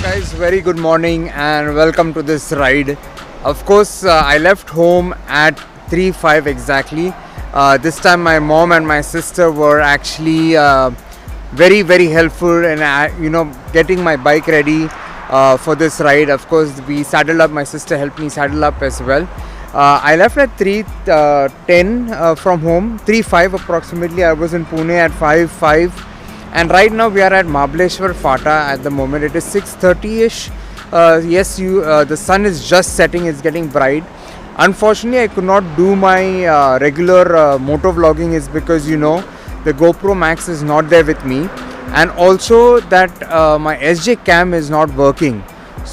Guys, very good morning and welcome to this ride. Of course, I left home at 3:05 exactly. This time my mom and my sister were actually very helpful in getting my bike ready for this ride. Of course, we saddled up. My sister helped me saddle up as well. I left at 3:10 from home, 3:05 approximately. I was in Pune at 5:05. And right now we are at Mahabaleshwar Fata at the moment. It is 6:30ish. Yes, the sun is just setting. It's getting bright. Unfortunately, I could not do my regular moto vlogging is because the GoPro Max is not there with me, and also that my SJ cam is not working.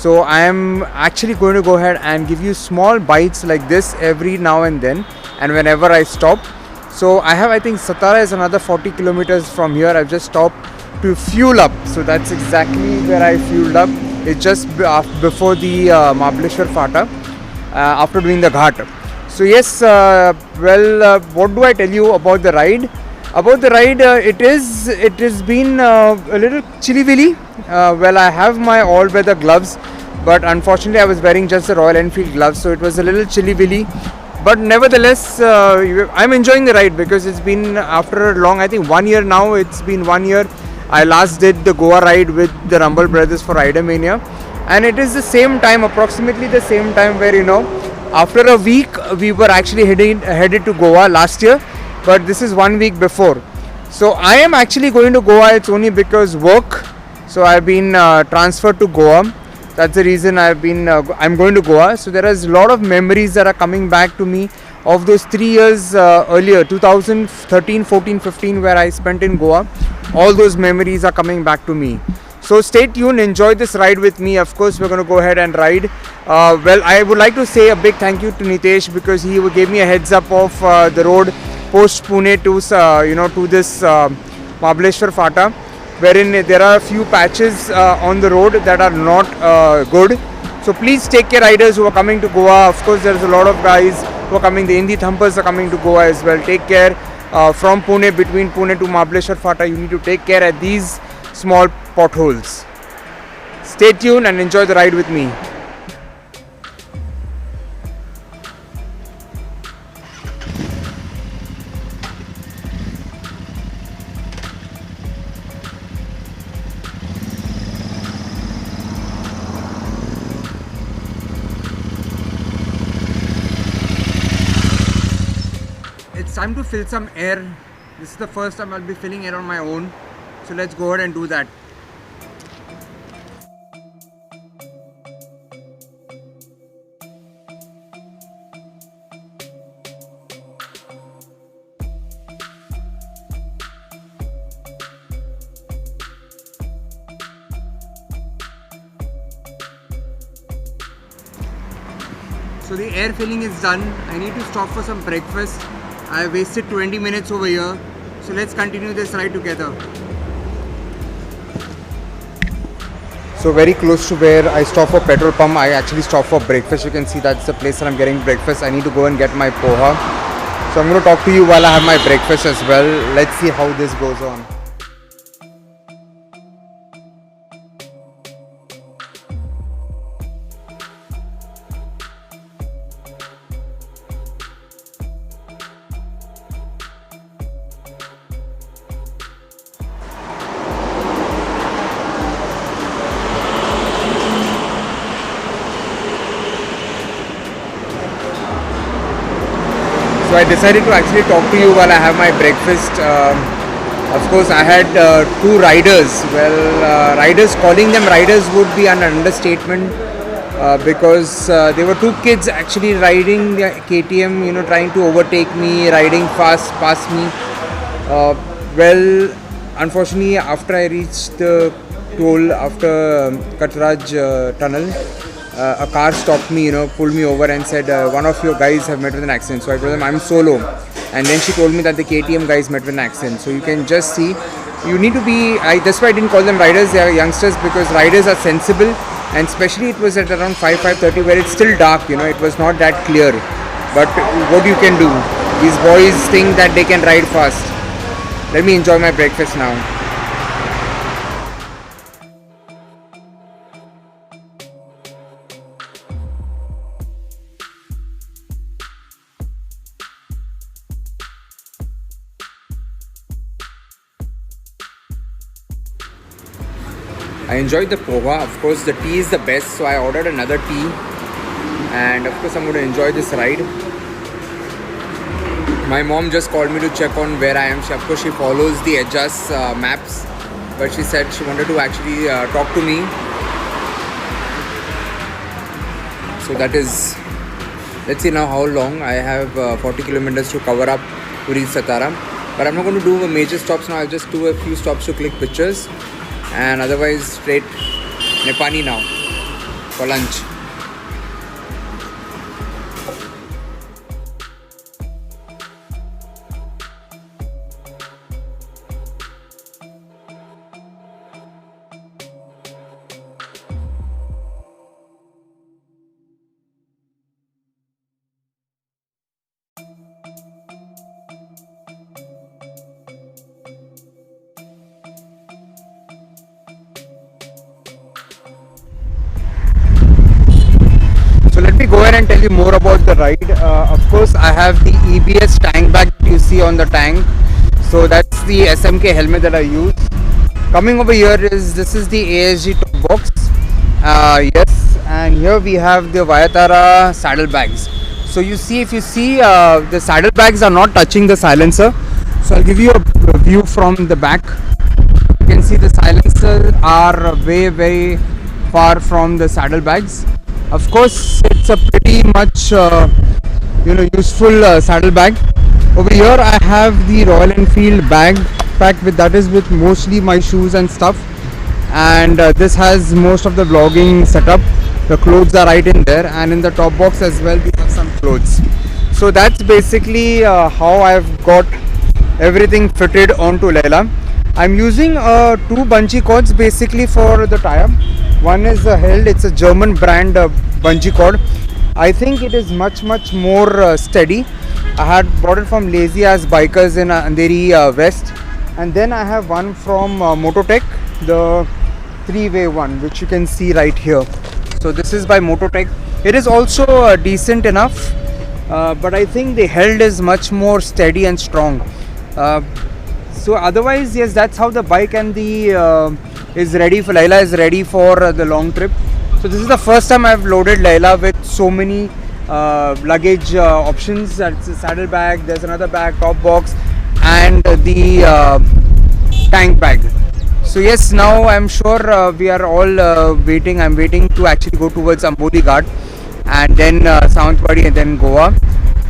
So I am actually going to go ahead and give you small bites like this every now and then, and whenever I stop. So I think Satara is another 40 kilometers from here. I've just stopped to fuel up. So that's exactly where I fueled up. It's just before the Mahabaleshwar Fata, after doing the ghat. So yes, what do I tell you about the ride? About the ride, it has been a little chilly-willy. I have my all-weather gloves, but unfortunately I was wearing just the Royal Enfield gloves, so it was a little chilly-willy. But nevertheless, I'm enjoying the ride because it's been after a long, I think 1 year now. It's been 1 year. I last did the Goa ride with the Rumble Brothers for Rider Mania, and it is the same time, approximately the same time where after a week we were actually headed to Goa last year, but this is 1 week before. So I am actually going to Goa. It's only because work. So I've been transferred to Goa. That's the reason I'm going to Goa. So there is a lot of memories that are coming back to me of those 3 years earlier, 2013, 14, 15, where I spent in Goa. All those memories are coming back to me. So stay tuned, enjoy this ride with me. Of course, we're going to go ahead and ride. I would like to say a big thank you to Nitesh because he gave me a heads up of the road post Pune to this Mahabaleshwar Fata, wherein there are a few patches on the road that are not good. So please take care, riders who are coming to Goa. Of course, there's a lot of guys who are coming. The Indie Thumpers are coming to Goa as well. Take care from Pune, between Pune to Mahabaleshwar Fata. You need to take care at these small potholes. Stay tuned and enjoy the ride with me. It's time to fill some air. This is the first time I'll be filling air on my own. So let's go ahead and do that. So the air filling is done. I need to stop for some breakfast. I wasted 20 minutes over here. So let's continue this ride together. So very close to where I stop for petrol pump, I actually stop for breakfast. You can see that's the place that I'm getting breakfast. I need to go and get my poha. So I'm going to talk to you while I have my breakfast as well. Let's see how this goes on. So I decided to actually talk to you while I have my breakfast. Of course, I had two riders. Riders, calling them riders would be an understatement because they were two kids actually riding the KTM, trying to overtake me, riding fast past me. Unfortunately, after I reached the toll after Katraj tunnel, a car stopped me, pulled me over and said, one of your guys have met with an accident. So I told them I'm solo. And then she told me that the KTM guys met with an accident. So you can just see, you need to be, that's why I didn't call them riders, they are youngsters, because riders are sensible. And especially it was at around 5:30 where it's still dark, it was not that clear. But what you can do, these boys think that they can ride fast. Let me enjoy my breakfast now. I enjoyed the poha. Of course, the tea is the best, so I ordered another tea. And of course, I'm going to enjoy this ride. My mom just called me to check on where I am. Of course, she follows the Adjust maps, but she said she wanted to actually talk to me. So that is, let's see now how long. I have 40 kilometers to cover up to reach Satara. But I'm not going to do major stops now. I'll just do a few stops to click pictures. And otherwise, straight Nepani now for lunch. So let me go ahead and tell you more about the ride. Of course, I have the EBS tank bag that you see on the tank. So that's the SMK helmet that I use. Coming over here this is the ASG top box. Yes, and here we have the Vayatara saddlebags. So you see, if you see, the saddlebags are not touching the silencer. So I'll give you a view from the back. You can see the silencers are very far from the saddlebags. Of course, it's a pretty much useful saddlebag. Over here I have the Royal Enfield bag packed with, that is with mostly my shoes and stuff, and this has most of the vlogging setup. The clothes are right in there, and in the top box as well we have some clothes. So that's basically how I've got everything fitted onto Leila. I'm using two bungee cords basically for the tie-up. One is held, it's a German brand bungee cord. I think it is much more steady. I had bought it from Lazy Ass Bikers in Andheri West, and then I have one from Mototech, the 3-way one, which you can see right here. So this is by Mototech. It is also decent enough, but I think the held is much more steady and strong. So otherwise, yes, that's how the bike and the is ready for Leila is ready for the long trip. So this is the first time I've loaded Leila with so many luggage options. That's a saddle bag, there's another bag, top box, and the tank bag. So yes, now I'm sure we are all waiting. I'm waiting to actually go towards Amboli Ghat and then Sawantwadi and then Goa.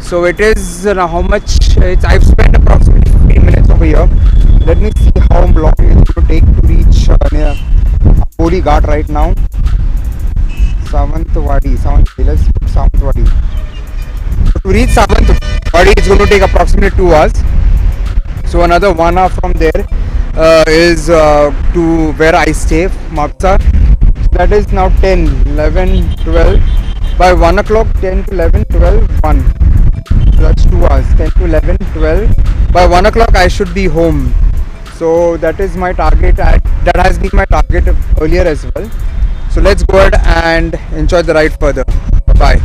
So it is how much I've spent approximately 15 minutes over here. Let me see how long it's going to take to reach Amboli Ghat right now. Sawantwadi, let's put Sawantwadi. To reach Sawantwadi, it's going to take approximately 2 hours. So another 1 hour from there is to where I stay, Mapsa. So that is now 10, 11, 12. By 1 o'clock, 10 to 11, 12, 1. So that's 2 hours, 10 to 11, 12. By 1 o'clock, I should be home. So that is my target. That has been my target earlier as well. So let's go ahead and enjoy the ride further. Bye.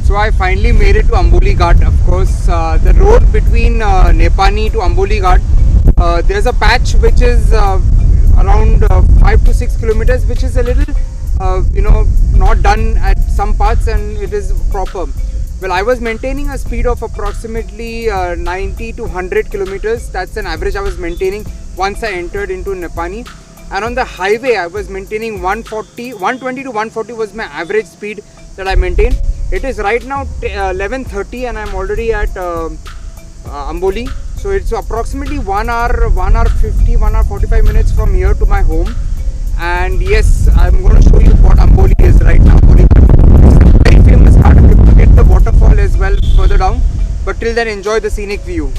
So I finally made it to Amboli Ghat. Of course, the road between Nepani to Amboli Ghat, there's a patch which is around 5 to 6 kilometers, which is a little, not done at some parts, and it is proper. Well, I was maintaining a speed of approximately 90 to 100 kilometers. That's an average I was maintaining once I entered into Nepani. And on the highway, I was maintaining 120 to 140 was my average speed that I maintained. It is right now 11:30 and I'm already at Amboli. So it's approximately 1 hour 50, 1 hour 45 minutes from here to my home. And yes, I'm going to show you what Amboli is right now. Amboli is a very famous ghat. You can get the waterfall as well further down. But till then, enjoy the scenic view.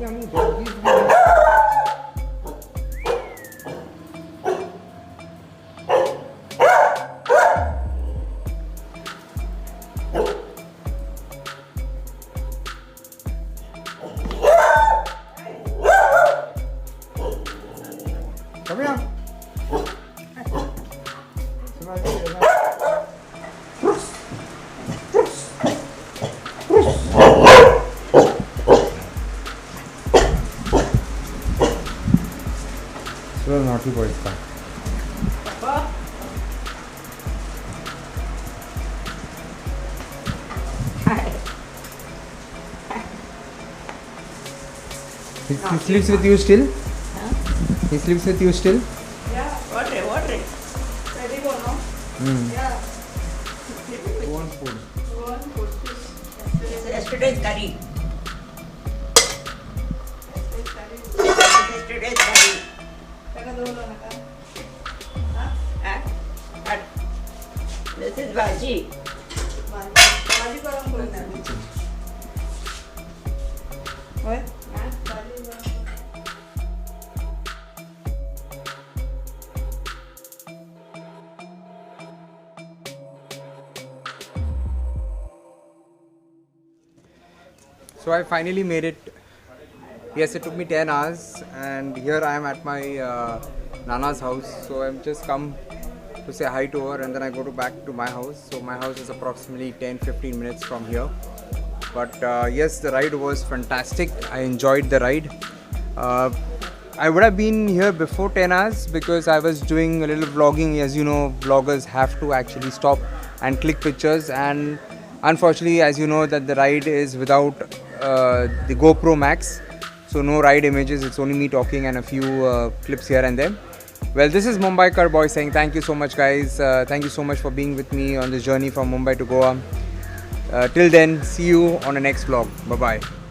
Come here. So naughty boy is back. He sleeps with you still? Huh? He sleeps with you still? Yeah, water. Ready for now? Yeah. One food. One food fish. Yesterday's curry. Yesterday's curry. Huh? This is bhaji. What? So I finally made it. Yes, it took me 10 hours, and here I am at my Nana's house. So I've just come to say hi to her, and then I go back to my house. So my house is approximately 10-15 minutes from here. But yes, the ride was fantastic. I enjoyed the ride. I would have been here before 10 hours because I was doing a little vlogging. As you know, vloggers have to actually stop and click pictures, and unfortunately, as you know, that the ride is without the GoPro Max, so no ride images. It's only me talking and a few clips here and there. Well, this is Mumbai Car Boy saying thank you so much, guys. Thank you so much for being with me on this journey from Mumbai to Goa. Till then, see you on the next vlog. Bye bye.